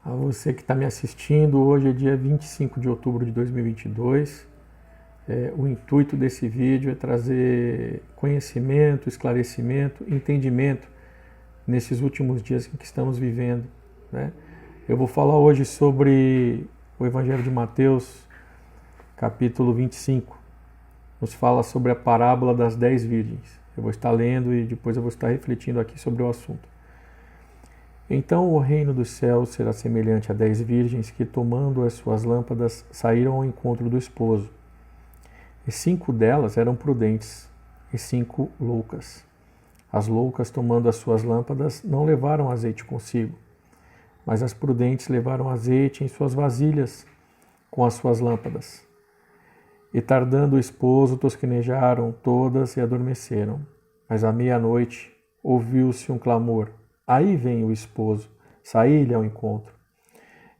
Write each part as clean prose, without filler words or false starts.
A você que está me assistindo, hoje é dia 25 de outubro de 2022. O intuito desse vídeo é trazer conhecimento, esclarecimento, entendimento nesses últimos dias em que estamos vivendo, né? Eu vou falar hoje sobre o Evangelho de Mateus, capítulo 25. Nos fala sobre a parábola das 10 virgens. Eu vou estar lendo e depois eu vou estar refletindo aqui sobre o assunto. Então o reino dos céus será semelhante a 10 virgens que, tomando as suas lâmpadas, saíram ao encontro do esposo. E 5 delas eram prudentes, e 5 loucas. As loucas, tomando as suas lâmpadas, não levaram azeite consigo, mas as prudentes levaram azeite em suas vasilhas com as suas lâmpadas. E tardando o esposo, tosquenejaram todas e adormeceram. Mas à meia-noite ouviu-se um clamor: aí vem o esposo, saí-lhe ao encontro.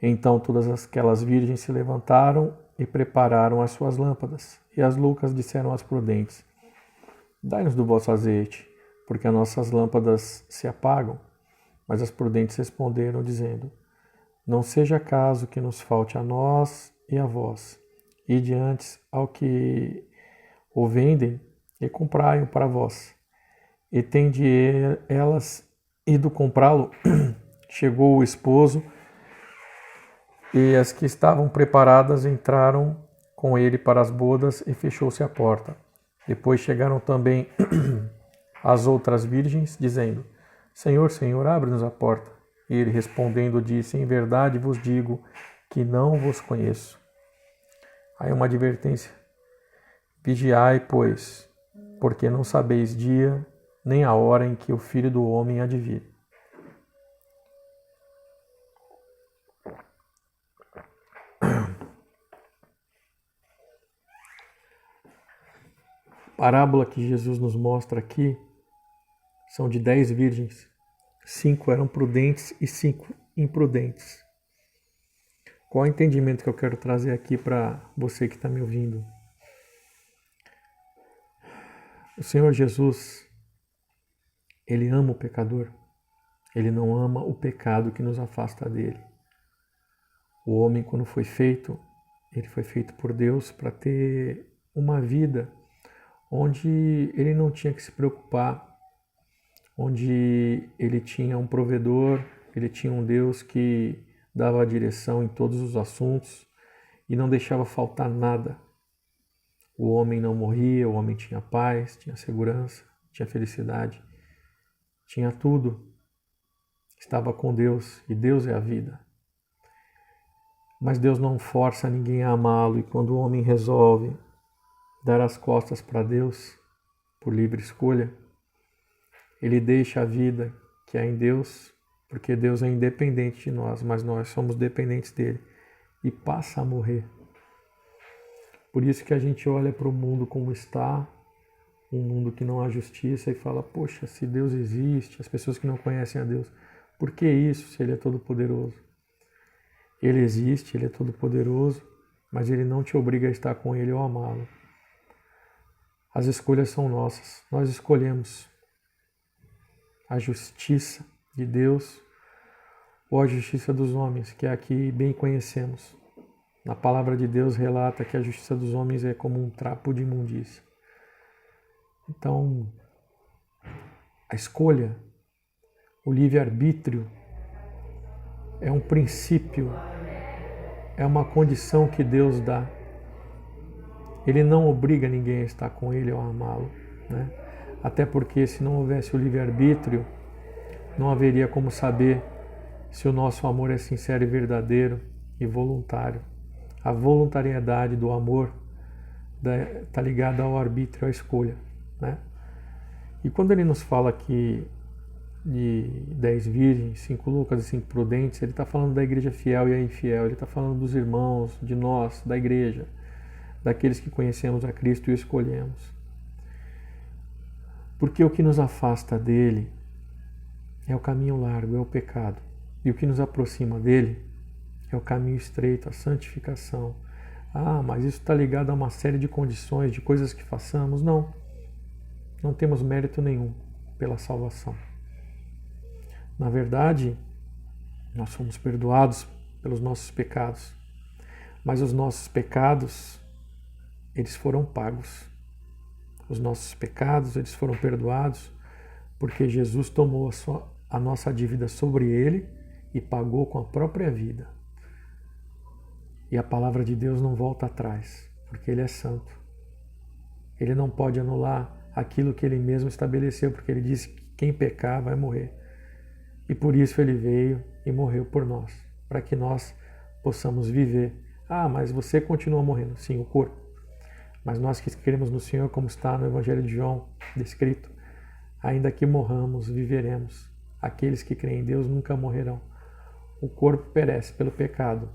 Então todas aquelas virgens se levantaram e prepararam as suas lâmpadas. E as loucas disseram às prudentes: dai-nos do vosso azeite, porque as nossas lâmpadas se apagam. Mas as prudentes responderam, dizendo: não seja caso que nos falte a nós e a vós. Ide antes ao que o vendem e comprai-o para vós. E tende elas ido comprá-lo, chegou o esposo, e as que estavam preparadas entraram com ele para as bodas e fechou-se a porta. Depois chegaram também as outras virgens, dizendo: Senhor, Senhor, abre-nos a porta. E ele respondendo disse: em verdade vos digo que não vos conheço. Aí uma advertência: vigiai, pois, porque não sabeis dia nem a hora em que o Filho do Homem há de vir. A parábola que Jesus nos mostra aqui são de 10 virgens. 5 eram prudentes e 5 imprudentes. Qual é o entendimento que eu quero trazer aqui para você que está me ouvindo? O Senhor Jesus, Ele ama o pecador. Ele não ama o pecado que nos afasta dele. O homem, quando foi feito, ele foi feito por Deus para ter uma vida onde ele não tinha que se preocupar, onde ele tinha um provedor, ele tinha um Deus que dava a direção em todos os assuntos e não deixava faltar nada. O homem não morria, o homem tinha paz, tinha segurança, tinha felicidade, tinha tudo. Estava com Deus e Deus é a vida. Mas Deus não força ninguém a amá-lo, e quando o homem resolve dar as costas para Deus por livre escolha, ele deixa a vida que há em Deus, porque Deus é independente de nós, mas nós somos dependentes dele, e passa a morrer. Por isso que a gente olha para o mundo como está, um mundo que não há justiça, e fala: poxa, se Deus existe, as pessoas que não conhecem a Deus, por que isso se ele é todo poderoso? Ele existe, ele é todo poderoso, mas ele não te obriga a estar com ele ou amá-lo. As escolhas são nossas, nós escolhemos a justiça de Deus ou a justiça dos homens, que é a que bem conhecemos. Na palavra de Deus relata que a justiça dos homens é como um trapo de imundícia. Então, a escolha, o livre-arbítrio, é um princípio, é uma condição que Deus dá. Ele não obriga ninguém a estar com ele ou a amá-lo, né? Até porque se não houvesse o livre-arbítrio, não haveria como saber se o nosso amor é sincero e verdadeiro e voluntário. A voluntariedade do amor está ligada ao arbítrio, à escolha, né? E quando ele nos fala aqui de 10 virgens, 5 loucas e 5 prudentes, ele está falando da igreja fiel e a infiel, ele está falando dos irmãos, de nós, da igreja, daqueles que conhecemos a Cristo e o escolhemos. Porque o que nos afasta dele é o caminho largo, é o pecado. E o que nos aproxima dele é o caminho estreito, a santificação. Ah, mas isso está ligado a uma série de condições, de coisas que façamos. Não. Não temos mérito nenhum pela salvação. Na verdade, nós fomos perdoados pelos nossos pecados. Mas os nossos pecados, eles foram pagos. Os nossos pecados, eles foram perdoados, porque Jesus tomou a nossa dívida sobre ele e pagou com a própria vida. E a palavra de Deus não volta atrás, porque ele é santo. Ele não pode anular aquilo que ele mesmo estabeleceu, porque ele disse que quem pecar vai morrer. E por isso ele veio e morreu por nós, para que nós possamos viver. Ah, mas você continua morrendo. Sim, o corpo. Mas nós que cremos no Senhor, como está no Evangelho de João descrito, ainda que morramos, viveremos. Aqueles que creem em Deus nunca morrerão. O corpo perece pelo pecado,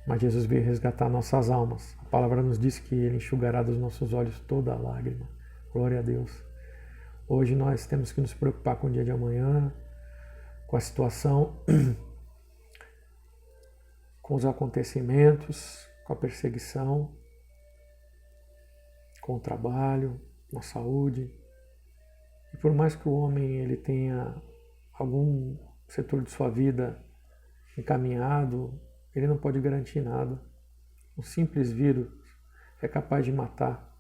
mas Jesus veio resgatar nossas almas. A palavra nos diz que ele enxugará dos nossos olhos toda a lágrima. Glória a Deus. Hoje nós temos que nos preocupar com o dia de amanhã, com a situação, com os acontecimentos, com a perseguição, com o trabalho, com a saúde. E por mais que o homem ele tenha algum setor de sua vida encaminhado, ele não pode garantir nada. Um simples vírus é capaz de matar.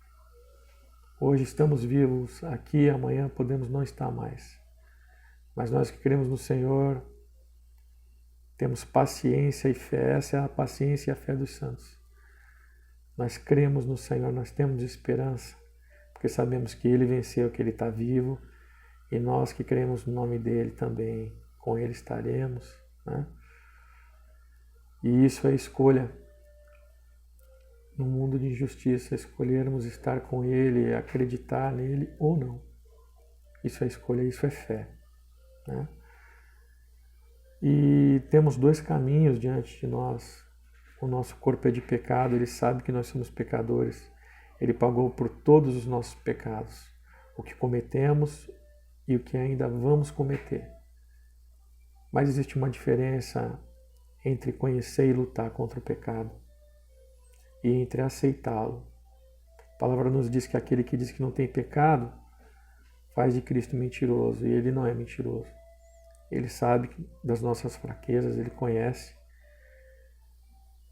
Hoje estamos vivos aqui, amanhã podemos não estar mais. Mas nós que cremos no Senhor, temos paciência e fé. Essa é a paciência e a fé dos santos. Nós cremos no Senhor, nós temos esperança, porque sabemos que Ele venceu, que Ele está vivo, e nós que cremos no nome dEle também, com Ele estaremos, né? E isso é escolha. No mundo de injustiça, escolhermos estar com Ele, acreditar nele ou não. Isso é escolha, isso é fé, né? E temos dois caminhos diante de nós. O nosso corpo é de pecado, ele sabe que nós somos pecadores. Ele pagou por todos os nossos pecados, o que cometemos e o que ainda vamos cometer. Mas existe uma diferença entre conhecer e lutar contra o pecado e entre aceitá-lo. A palavra nos diz que aquele que diz que não tem pecado faz de Cristo mentiroso, e ele não é mentiroso. Ele sabe das nossas fraquezas, ele conhece,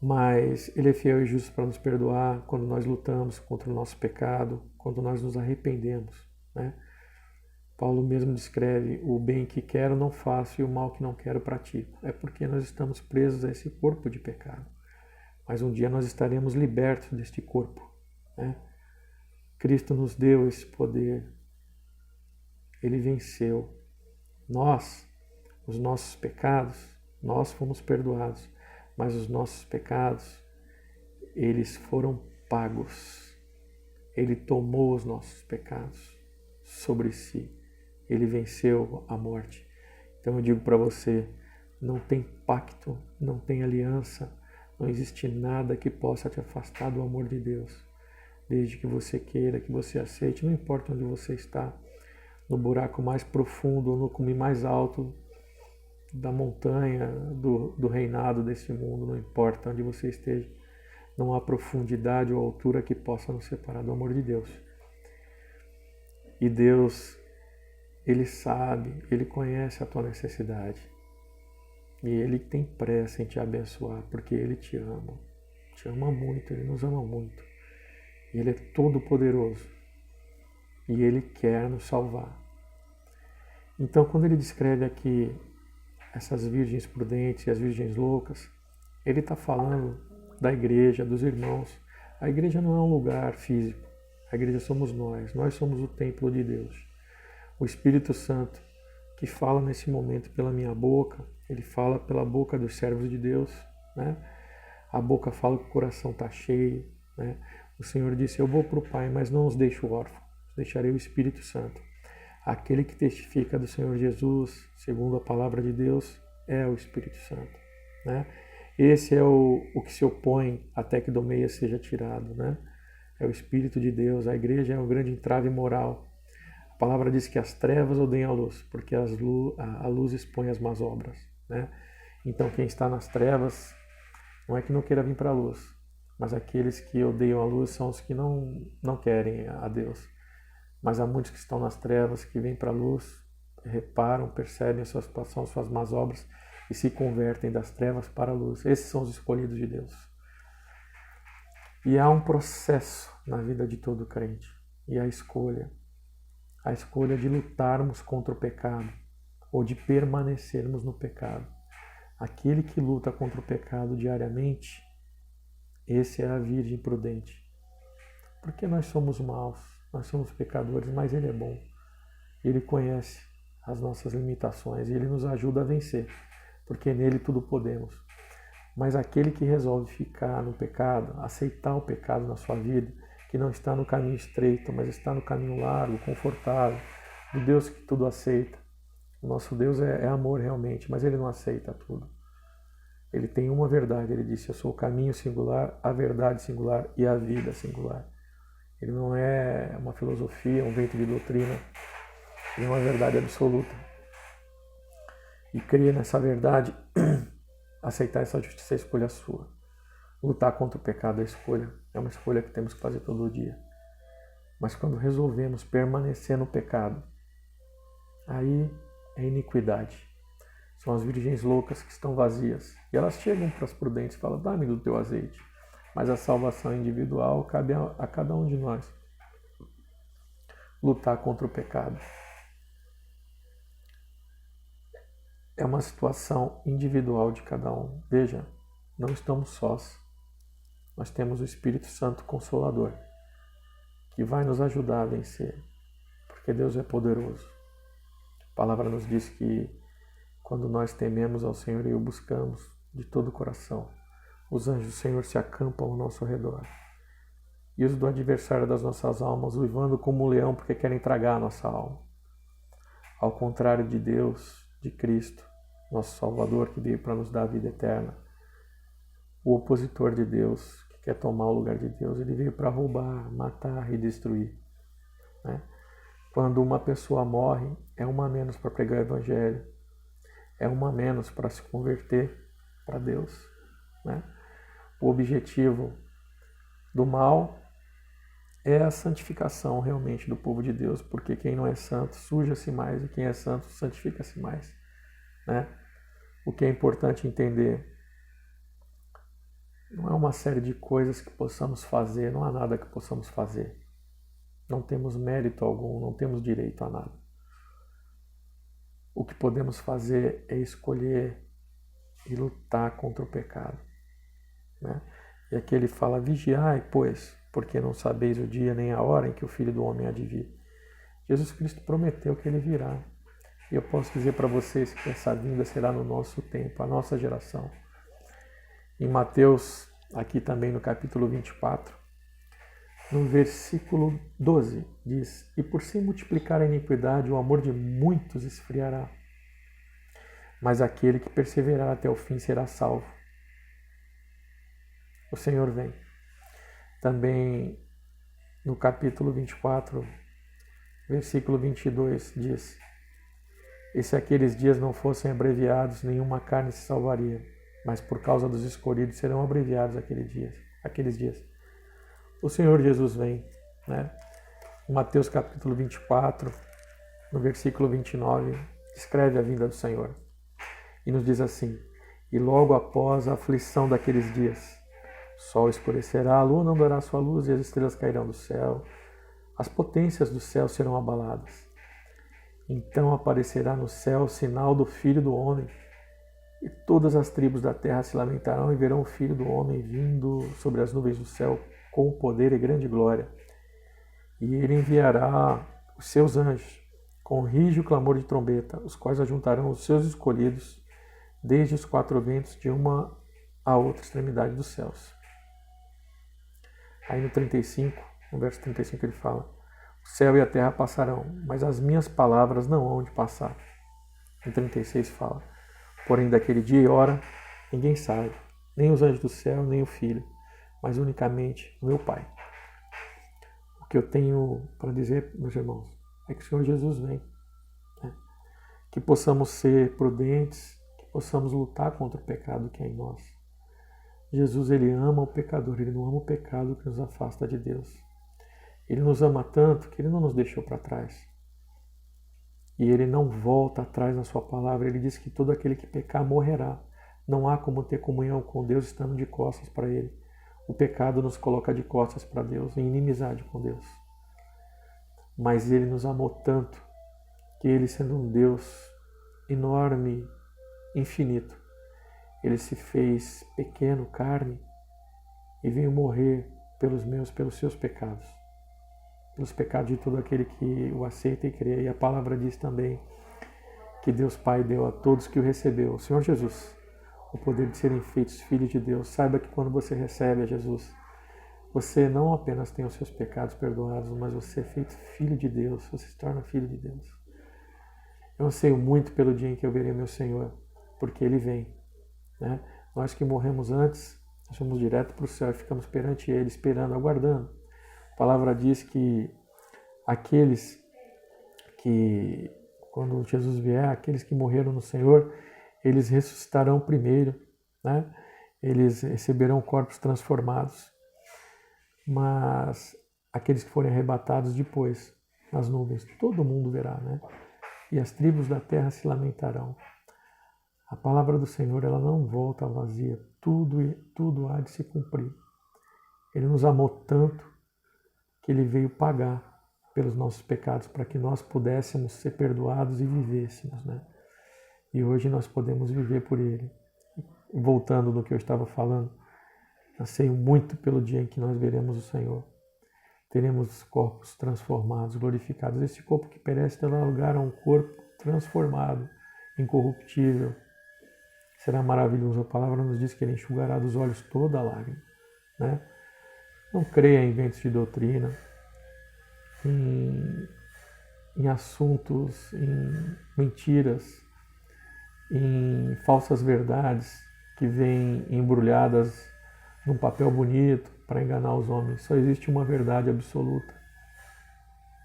mas ele é fiel e justo para nos perdoar quando nós lutamos contra o nosso pecado, quando nós nos arrependemos, né? Paulo mesmo descreve: o bem que quero não faço e o mal que não quero pratico. É porque nós estamos presos a esse corpo de pecado. Mas um dia nós estaremos libertos deste corpo, né? Cristo nos deu esse poder. Ele venceu. Nós, os nossos pecados, nós fomos perdoados, mas os nossos pecados, eles foram pagos. Ele tomou os nossos pecados sobre si. Ele venceu a morte. Então eu digo para você, não tem pacto, não tem aliança, não existe nada que possa te afastar do amor de Deus. Desde que você queira, que você aceite, não importa onde você está, no buraco mais profundo ou no cume mais alto da montanha, do reinado desse mundo, não importa onde você esteja, não há profundidade ou altura que possa nos separar do amor de Deus. E Deus, Ele sabe, Ele conhece a tua necessidade. E Ele tem pressa em te abençoar, porque Ele te ama muito, Ele nos ama muito. E Ele é todo poderoso. E Ele quer nos salvar. Então, quando Ele descreve aqui essas virgens prudentes e as virgens loucas, Ele está falando da igreja, dos irmãos. A igreja não é um lugar físico. A igreja somos nós somos o templo de Deus. O Espírito Santo, que fala nesse momento pela minha boca, ele fala pela boca dos servos de Deus, né? A boca fala que o coração está cheio, né? O Senhor disse: eu vou para o Pai, mas não os deixo órfãos, deixarei o Espírito Santo. Aquele que testifica do Senhor Jesus, segundo a palavra de Deus, é o Espírito Santo, né? Esse é o que se opõe até que do meio seja tirado, né? É o Espírito de Deus. A igreja é um grande entrave moral. A palavra diz que as trevas odeiam a luz, porque a luz expõe as más obras, né? Então quem está nas trevas não é que não queira vir para a luz, mas aqueles que odeiam a luz são os que não querem a Deus. Mas há muitos que estão nas trevas, que vêm para a luz, reparam, percebem a sua situação, suas más obras, que se convertem das trevas para a luz. Esses são os escolhidos de Deus. E há um processo na vida de todo crente. E a escolha de lutarmos contra o pecado ou de permanecermos no pecado. Aquele que luta contra o pecado diariamente, esse é a virgem prudente. Porque nós somos maus, nós somos pecadores, mas Ele é bom. Ele conhece as nossas limitações e Ele nos ajuda a vencer, porque nele tudo podemos. Mas aquele que resolve ficar no pecado, aceitar o pecado na sua vida, que não está no caminho estreito, mas está no caminho largo, confortável, do Deus que tudo aceita. O nosso Deus é amor realmente, mas Ele não aceita tudo. Ele tem uma verdade, Ele disse: eu sou o caminho singular, a verdade singular e a vida singular. Ele não é uma filosofia, um vento de doutrina, Ele é uma verdade absoluta. E crer nessa verdade, aceitar essa justiça, é a escolha sua. Lutar contra o pecado é uma escolha que temos que fazer todo dia. Mas quando resolvemos permanecer no pecado, aí é iniquidade. São as virgens loucas que estão vazias. E elas chegam para as prudentes e falam: dá-me do teu azeite. Mas a salvação individual cabe a cada um de nós. Lutar contra o pecado. É uma situação individual de cada um. Veja, não estamos sós. Nós temos o Espírito Santo Consolador, que vai nos ajudar a vencer, porque Deus é poderoso. A palavra nos diz que quando nós tememos ao Senhor e o buscamos de todo o coração, os anjos do Senhor se acampam ao nosso redor. E os do adversário das nossas almas, uivando como um leão, porque querem tragar a nossa alma. Ao contrário de Deus, de Cristo, nosso Salvador, que veio para nos dar a vida eterna, o opositor de Deus, que quer tomar o lugar de Deus, ele veio para roubar, matar e destruir. Né? Quando uma pessoa morre, é uma a menos para pregar o Evangelho, é uma a menos para se converter para Deus. Né? O objetivo do mal é a santificação realmente do povo de Deus, porque quem não é santo suja-se mais e quem é santo santifica-se mais. Né? O que é importante entender: não é uma série de coisas que possamos fazer, não há nada que possamos fazer. Não temos mérito algum, não temos direito a nada. O que podemos fazer é escolher e lutar contra o pecado. Né? E aqui ele fala: vigiai, pois, porque não sabeis o dia nem a hora em que o Filho do Homem há de vir. Jesus Cristo prometeu que Ele virá. E eu posso dizer para vocês que essa vinda será no nosso tempo, a nossa geração. Em Mateus, aqui também no capítulo 24, no versículo 12, diz: e por se multiplicar a iniquidade, o amor de muitos esfriará. Mas aquele que perseverar até o fim será salvo. O Senhor vem. Também no capítulo 24, versículo 22, diz: e se aqueles dias não fossem abreviados, nenhuma carne se salvaria, mas por causa dos escolhidos serão abreviados aqueles dias. O Senhor Jesus vem. Né? Em Mateus capítulo 24, no versículo 29, descreve a vinda do Senhor. E nos diz assim: e logo após a aflição daqueles dias, o sol escurecerá, a lua não dará sua luz e as estrelas cairão do céu, as potências do céu serão abaladas. Então aparecerá no céu o sinal do Filho do Homem, e todas as tribos da terra se lamentarão e verão o Filho do Homem vindo sobre as nuvens do céu com poder e grande glória. E ele enviará os seus anjos com rígido clamor de trombeta, os quais ajuntarão os seus escolhidos desde os quatro ventos de uma a outra extremidade dos céus. Aí no 35, no verso 35 ele fala: o céu e a terra passarão, mas as minhas palavras não hão de passar. Em 36 fala: porém daquele dia e hora ninguém sabe, nem os anjos do céu, nem o Filho, mas unicamente o meu Pai. O que eu tenho para dizer, meus irmãos, é que o Senhor Jesus vem. Né? Que possamos ser prudentes, que possamos lutar contra o pecado que é em nós. Jesus, Ele ama o pecador, Ele não ama o pecado que nos afasta de Deus. Ele nos ama tanto que Ele não nos deixou para trás. E ele não volta atrás na sua palavra. Ele diz que todo aquele que pecar morrerá. Não há como ter comunhão com Deus estando de costas para ele. O pecado nos coloca de costas para Deus, em inimizade com Deus. Mas ele nos amou tanto que ele, sendo um Deus enorme, infinito, ele se fez pequeno, carne, e veio morrer pelos seus pecados. Pelos pecados de todo aquele que o aceita e crê. E a palavra diz também que Deus Pai deu a todos que o recebeu, o Senhor Jesus, o poder de serem feitos filhos de Deus. Saiba que quando você recebe a Jesus, você não apenas tem os seus pecados perdoados, mas você é feito filho de Deus, você se torna filho de Deus. Eu anseio muito pelo dia em que eu verei meu Senhor, porque Ele vem. Né? Nós que morremos antes, nós vamos direto para o céu e ficamos perante Ele, esperando, aguardando. A palavra diz que aqueles que, quando Jesus vier, aqueles que morreram no Senhor, eles ressuscitarão primeiro, né? Eles receberão corpos transformados. Mas aqueles que forem arrebatados depois, nas nuvens, todo mundo verá, né? E as tribos da terra se lamentarão. A palavra do Senhor, ela não volta vazia, tudo há de se cumprir. Ele nos amou tanto que Ele veio pagar pelos nossos pecados para que nós pudéssemos ser perdoados e vivêssemos, né? E hoje nós podemos viver por Ele. Voltando no que eu estava falando, anseio muito pelo dia em que nós veremos o Senhor. Teremos corpos transformados, glorificados. Esse corpo que perece terá lugar a um corpo transformado, incorruptível. Será maravilhoso. A palavra nos diz que Ele enxugará dos olhos toda a lágrima, né? Não creia em ventos de doutrina, em assuntos, em mentiras, em falsas verdades que vêm embrulhadas num papel bonito para enganar os homens. Só existe uma verdade absoluta.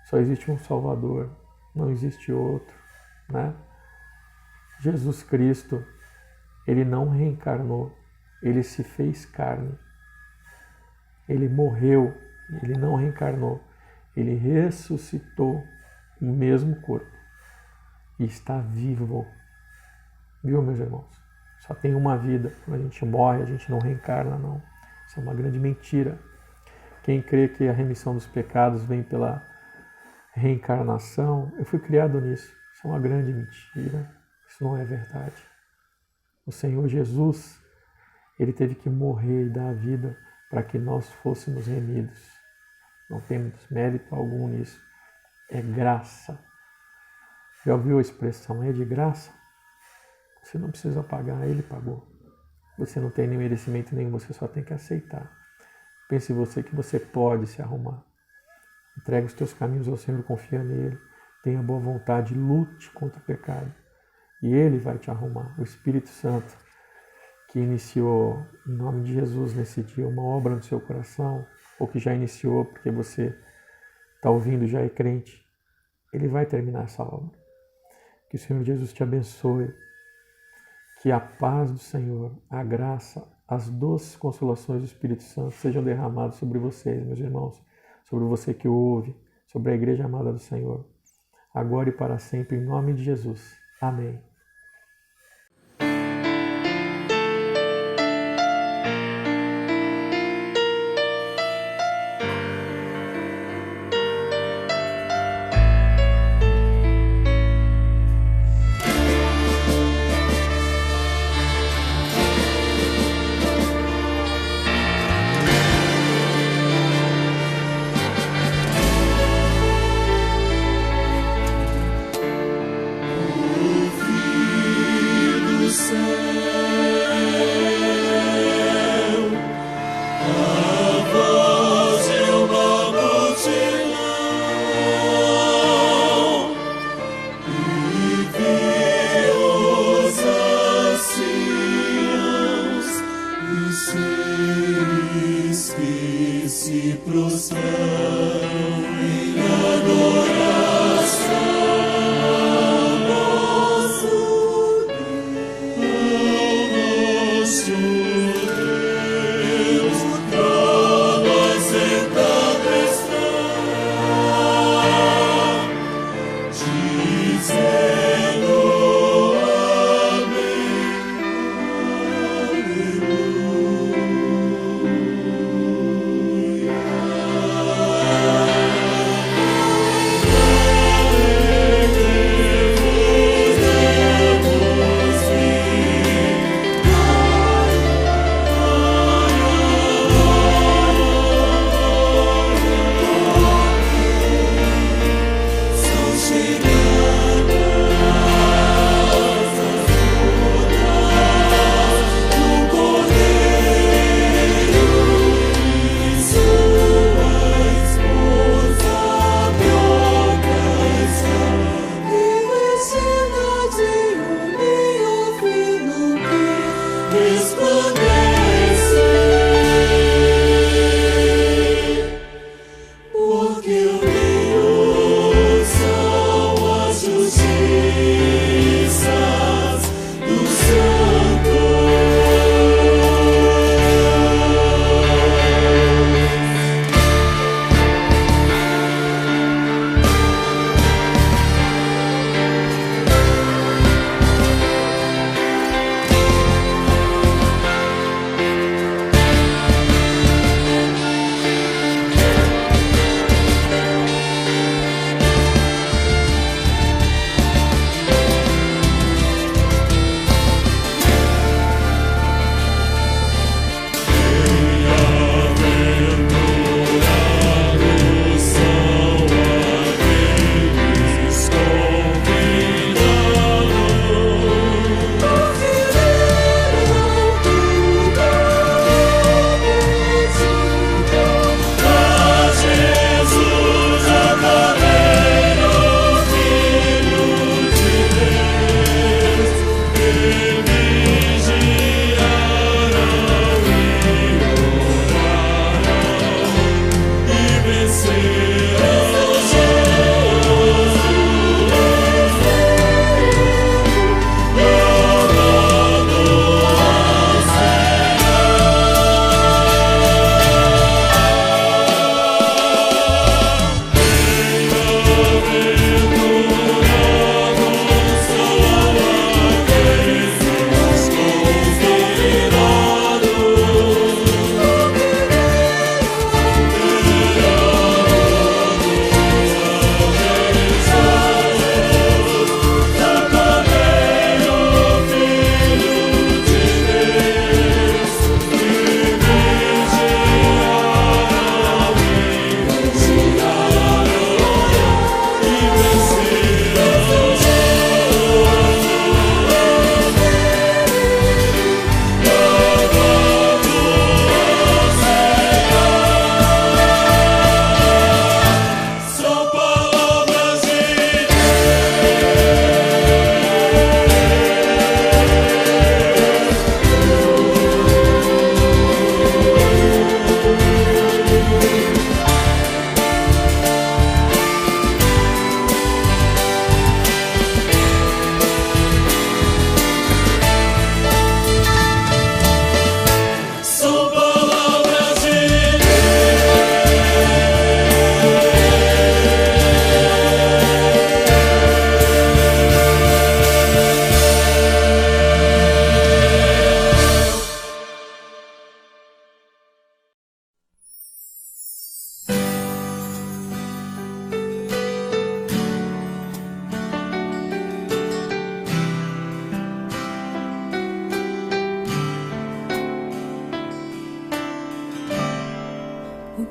Só existe um Salvador. Não existe outro, né? Jesus Cristo, Ele não reencarnou. Ele se fez carne. Ele morreu. Ele não reencarnou. Ele ressuscitou no mesmo corpo. E está vivo. Viu, meus irmãos? Só tem uma vida. Quando a gente morre, a gente não reencarna, não. Isso é uma grande mentira. Quem crê que a remissão dos pecados vem pela reencarnação, eu fui criado nisso. Isso é uma grande mentira. Isso não é verdade. O Senhor Jesus, Ele teve que morrer e dar a vida para que nós fôssemos remidos. Não temos mérito algum nisso. É graça. Já ouviu a expressão, é de graça? Você não precisa pagar, Ele pagou. Você não tem nem merecimento nenhum, você só tem que aceitar. Pense em você que você pode se arrumar. Entregue os teus caminhos ao Senhor, confia nele. Tenha boa vontade, lute contra o pecado. E Ele vai te arrumar. O Espírito Santo, que iniciou, em nome de Jesus, nesse dia, uma obra no seu coração, ou que já iniciou porque você está ouvindo e já é crente, Ele vai terminar essa obra. Que o Senhor Jesus te abençoe. Que a paz do Senhor, a graça, as doces consolações do Espírito Santo sejam derramadas sobre vocês, meus irmãos, sobre você que ouve, sobre a igreja amada do Senhor, agora e para sempre, em nome de Jesus. Amém.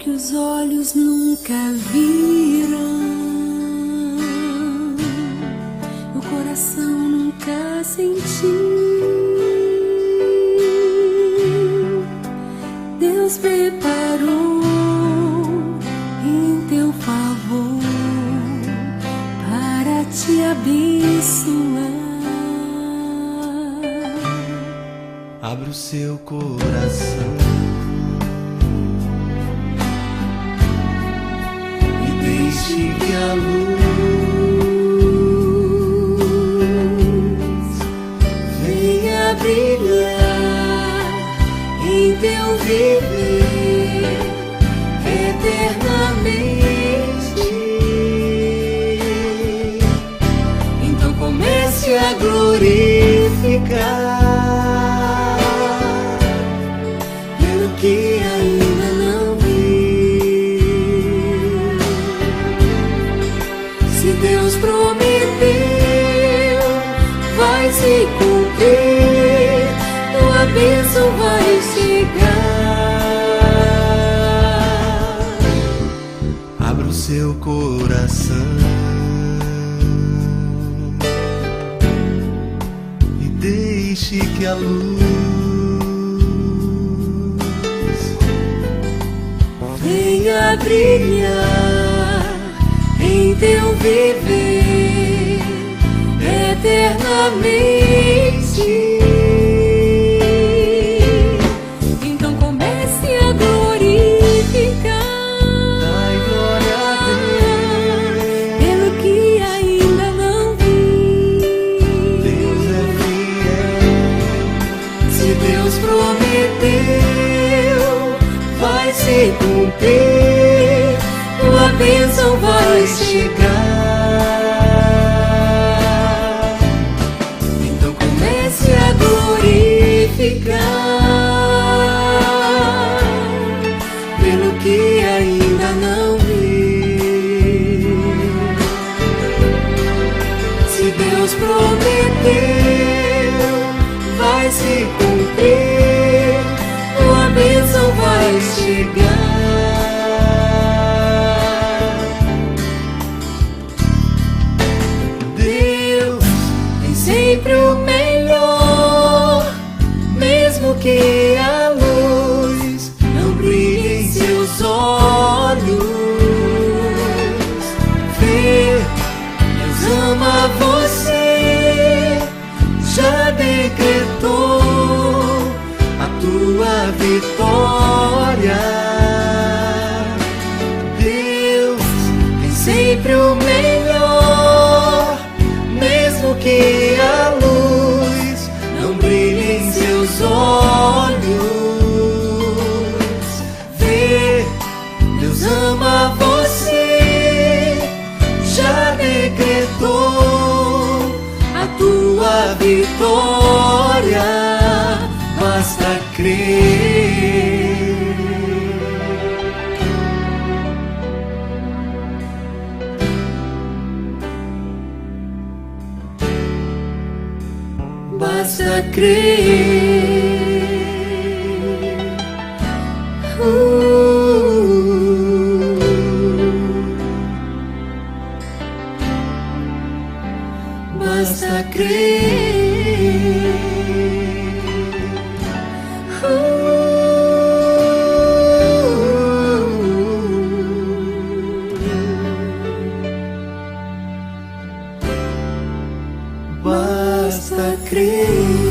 que os olhos nunca viram, o coração nunca sentiu. Deus preparou em teu favor para te abençoar. Abra o seu coração e deixe que a luz venha brilhar em teu viver eternamente. Então comece a glorificar que ainda não viu. Se Deus prometeu, vai se cumprir, tua bênção vai chegar. Abra o seu coração e deixe que a luz venha brilhar em teu viver eternamente. Então comece a glorificar, dai glória a Deus pelo que ainda não vi. Deus é fiel. Se Deus prometeu, vai se cumprir, tua bênção vai chegar. Então comece a glorificar pelo que ainda não vi. Se Deus prometeu, vai se cumprir, tua bênção vai chegar. Deus tem sempre o melhor, mesmo que a luz não brilhe em seus olhos. Vê, Deus ama você, já decretou a tua vitória. Deus tem sempre o melhor, mesmo que a luz não brilhe em seus olhos. Vê, Deus ama você, já decretou a tua vitória. Basta crer. Basta crer. Basta crer. Basta crer.